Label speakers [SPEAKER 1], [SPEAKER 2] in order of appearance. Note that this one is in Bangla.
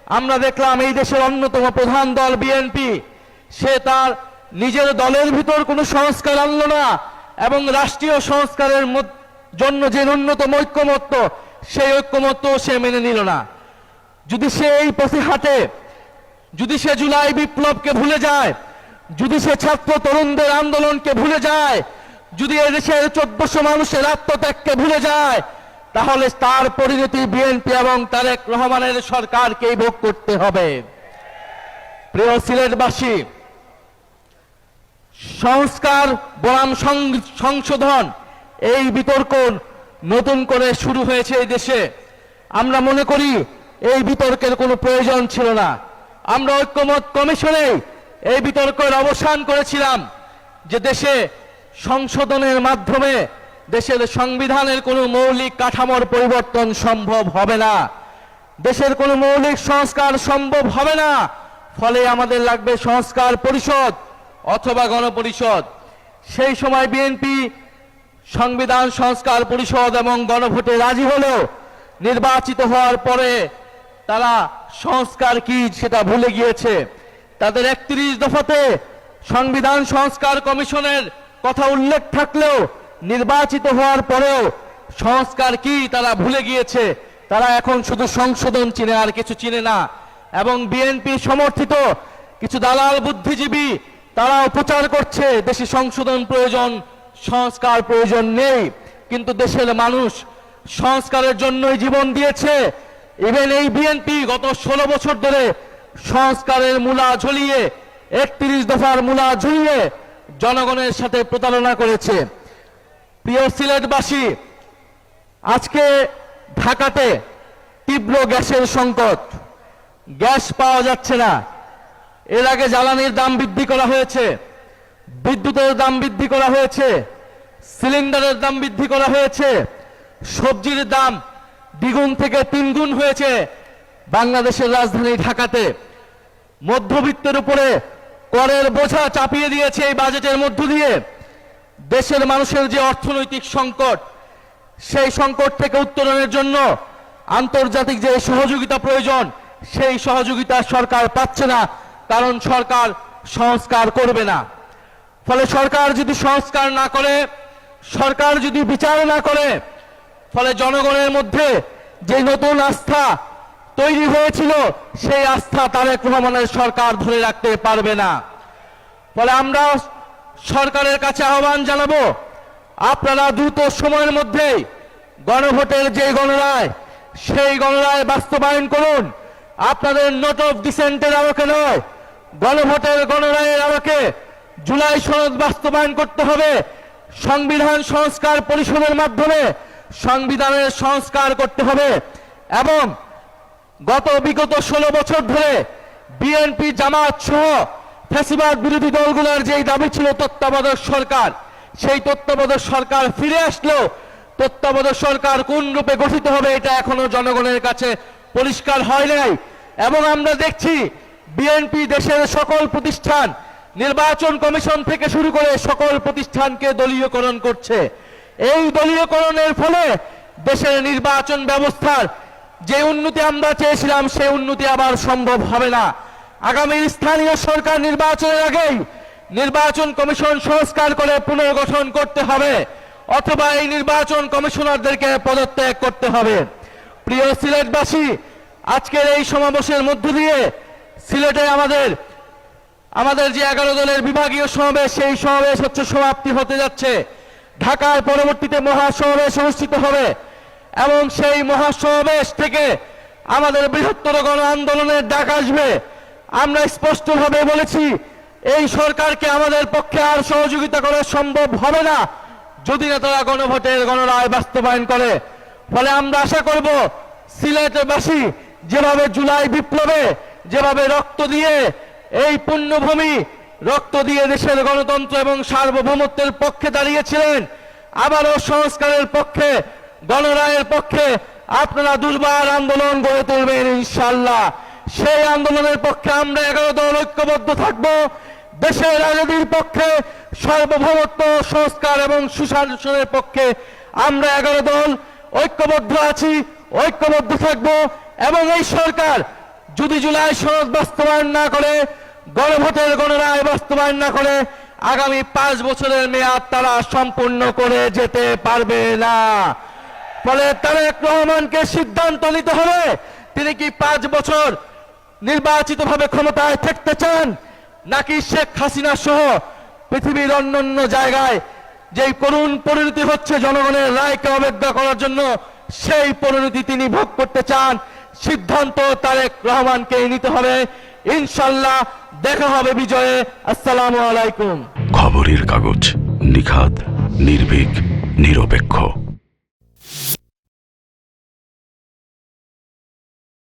[SPEAKER 1] আমরা দেখলাম এই দেশের অন্যতম প্রধান দল বিএনপি, সে তার নিজের দলের ভিতর কোনো সংস্কার আনলো না এবং রাষ্ট্রীয় সংস্কারের জন্য যে ন্যূনতম ঐক্যমত্য, সেই ঐক্যমত্য সে মেনে নিল না। যদি সে এই পথে হাঁটে, যদি সে জুলাই বিপ্লবকে ভুলে যায়, যদি সে ছাত্র তরুণদের আন্দোলনকে ভুলে যায়, যদি এদেশের 1400 মানুষের আত্মত্যাগকে ভুলে যায়, তাহলে তার পরিণতি বিএনপি এবং তারেক রহমানের সরকারকেই ভোগ করতে হবে। প্রিয় সিলেটবাসী, সংস্কার বনাম সংশোধন এই বিতর্ক নতুন করে শুরু হয়েছে এই দেশে। আমরা মনে করি এই বিতর্কের কোনো প্রয়োজন ছিল না। আমরা ঐক্যমত কমিশনে এই বিতর্কের অবসান করেছিলাম যে দেশে সংশোধনের মাধ্যমে দেশের সংবিধানের কোনো মৌলিক কাঠামোর পরিবর্তন সম্ভব হবে না, দেশের কোনো মৌলিক সংস্কার সম্ভব হবে না। ফলে আমাদের লাগবে সংস্কার পরিষদ অথবা গণপরিষদ। সেই সময় বিএনপি সংবিধান সংস্কার পরিষদ এবং গণভোটে রাজি হলেও নির্বাচিত হওয়ার পরে তারা সংস্কার কি সেটা ভুলে গিয়েছে। তাদের 31 দফাতে সংবিধান সংস্কার কমিশনের কথা উল্লেখ থাকলেও নির্বাচিত হওয়ার পরেও সংস্কার কি তারা ভুলে গিয়েছে। তারা এখন শুধু সংশোধন চিনে, আর কিছু চিনে না। এবং বিএনপি সমর্থিত কিছু দালাল বুদ্ধিজীবী তারাও প্রচার করছে দেশে সংশোধন প্রয়োজন, সংস্কার প্রয়োজন নেই। কিন্তু দেশের মানুষ সংস্কারের জন্যই জীবন দিয়েছে। ইভেন এই বিএনপি গত 16 বছর ধরে সংস্কারের মূলা ঝুলিয়ে, 31 দফার মূলা ঝুলিয়ে জনগণের সাথে প্রতারণা করেছে। প্রিয় সিলেটবাসী, আজকে ঢাকাতে তীব্র গ্যাসের সংকট, গ্যাস পাওয়া যাচ্ছে না। এর আগে জ্বালানির দাম বৃদ্ধি করা হয়েছে, বিদ্যুতের দাম বৃদ্ধি করা হয়েছে, সিলিন্ডারের দাম বৃদ্ধি করা হয়েছে, সবজির দাম দ্বিগুণ থেকে 3 গুণ হয়েছে বাংলাদেশের রাজধানী ঢাকাতে। মধ্যবিত্তের উপরে করের বোঝা চাপিয়ে দিয়েছে এই বাজেটের মধ্য দিয়ে। দেশের মানুষের যে অর্থনৈতিক সংকট, সেই সংকট থেকে উত্তরণের জন্য আন্তর্জাতিক যে সহযোগিতা প্রয়োজন, সেই সহযোগিতা সরকার পাচ্ছে না, কারণ সরকার সংস্কার করবে না। ফলে সরকার যদি সংস্কার না করে, সরকার যদি বিচার না করে, ফলে জনগণের মধ্যে যে নতুন আস্থা তৈরি হয়েছিল, সেই আস্থা তারেক রহমানের সরকার ধরে রাখতে পারবে না। ফলে আমরা সরকারের কাছে আহ্বান জানাবো, আপনারা দ্রুত সময়ের মধ্যে গণভোটের যে গণরায়, সেই গণরায় বাস্তবায়ন করুন। আপনাদের নোট অফ ডিসেন্টের আলোকে নয়, গণভোটের গণরায়ের আলোকে জুলাই সনদ বাস্তবায়ন করতে হবে। সংবিধান সংস্কার পরিষদের মাধ্যমে সংবিধানের সংস্কার করতে হবে। এবং বিগত 16 বছর ধরে বিএনপি, জামাত সহ ফ্যাসিবাদ বিরোধী দলগুলোর যেই দাবি ছিল তত্ত্বাবধায়ক সরকার, সেই তত্ত্বাবধায়ক সরকার ফিরে আসলেও তত্ত্বাবধায়ক সরকার কোন রূপে গঠিত হবে এটা এখনো জনগণের কাছে পরিষ্কার হয় নাই। এবং আমরা দেখছি বিএনপি দেশের সকল প্রতিষ্ঠান, নির্বাচন কমিশন থেকে শুরু করে সকল প্রতিষ্ঠানকে দলীয়করণ করছে। এই দলীয়করণের ফলে দেশের নির্বাচন ব্যবস্থার যে উন্নতি আমরা চেয়েছিলাম, সেই উন্নতি আবার সম্ভব হবে না। আগামী স্থানীয় সরকার নির্বাচনের আগেই নির্বাচন কমিশন সংস্কার করে পুনর্গঠন করতে হবে, অথবা এই নির্বাচন কমিশনারদেরকে পদত্যাগ করতে হবে। প্রিয় সিলেটবাসী, আজকের এই সমাবেশের মধ্য দিয়ে সিলেটে আমাদের যে 11 দলের বিভাগীয় সমাবেশ, সেই সমাবেশ সমাপ্তি হতে যাচ্ছে। ঢাকার পরবর্তীতে মহাসমাবেশ অনুষ্ঠিত হবে এবং সেই মহাসমাবেশ থেকে আমাদের বৃহত্তর গণ আন্দোলনের ডাক আসবে। আমরা স্পষ্টভাবে বলেছি, এই সরকারকে আমাদের পক্ষে আর সহযোগিতা করা সম্ভব হবে না যদি না তারা গণভোটের গণরায় বাস্তবায়ন করে। ফলে আমরা আশা করব সিলেটবাসী যেভাবে জুলাই বিপ্লবে যেভাবে রক্ত দিয়ে এই পুণ্যভূমি রক্ত দিয়ে দেশের গণতন্ত্র এবং সার্বভৌমত্বের পক্ষে দাঁড়িয়েছিলেন, আবারও সংস্কারের পক্ষে, গণরায়ের পক্ষে আপনারা দুর্বার আন্দোলন গড়ে তুলবেন ইনশাআল্লাহ। সেই আন্দোলনের পক্ষে আমরা 11 দল ঐক্যবদ্ধ থাকব। দেশের আজাদীর পক্ষে, সার্বভৌমত্ব, সংস্কার এবং সুশাসনের পক্ষে আমরা 11 দল ঐক্যবদ্ধ আছি, ঐক্যবদ্ধ থাকব। এবং এই সরকার যদি জুলাই সনদ বাস্তবায়ন না করে, গণভোটের গণরায় বাস্তবায়ন না করে, আগামী 5 বছরের মেয়াদ তারা সম্পূর্ণ করে যেতে পারবে না। ফলে তারেক রহমানকে সিদ্ধান্ত নিতে হবে, তিনি কি 5 বছর নির্বাচিতভাবে ক্ষমতায় থাকতে চান, নাকি শেখ হাসিনা সহ পৃথিবীর অন্যান্য জায়গায় যেই করুণ পরিণতি হচ্ছে জনগণের রায়কে অবজ্ঞা করার জন্য, সেই পরিণতি তিনি ভোগ করতে চান। সিদ্ধান্ত তারেক রহমানকে নিতে হবে। ইনশাল্লাহ দেখা হবে বিজয়ে। আসসালামু আলাইকুম।
[SPEAKER 2] খবরের কাগজ, নিখাত, নির্ভীক, নিরপেক্ষ।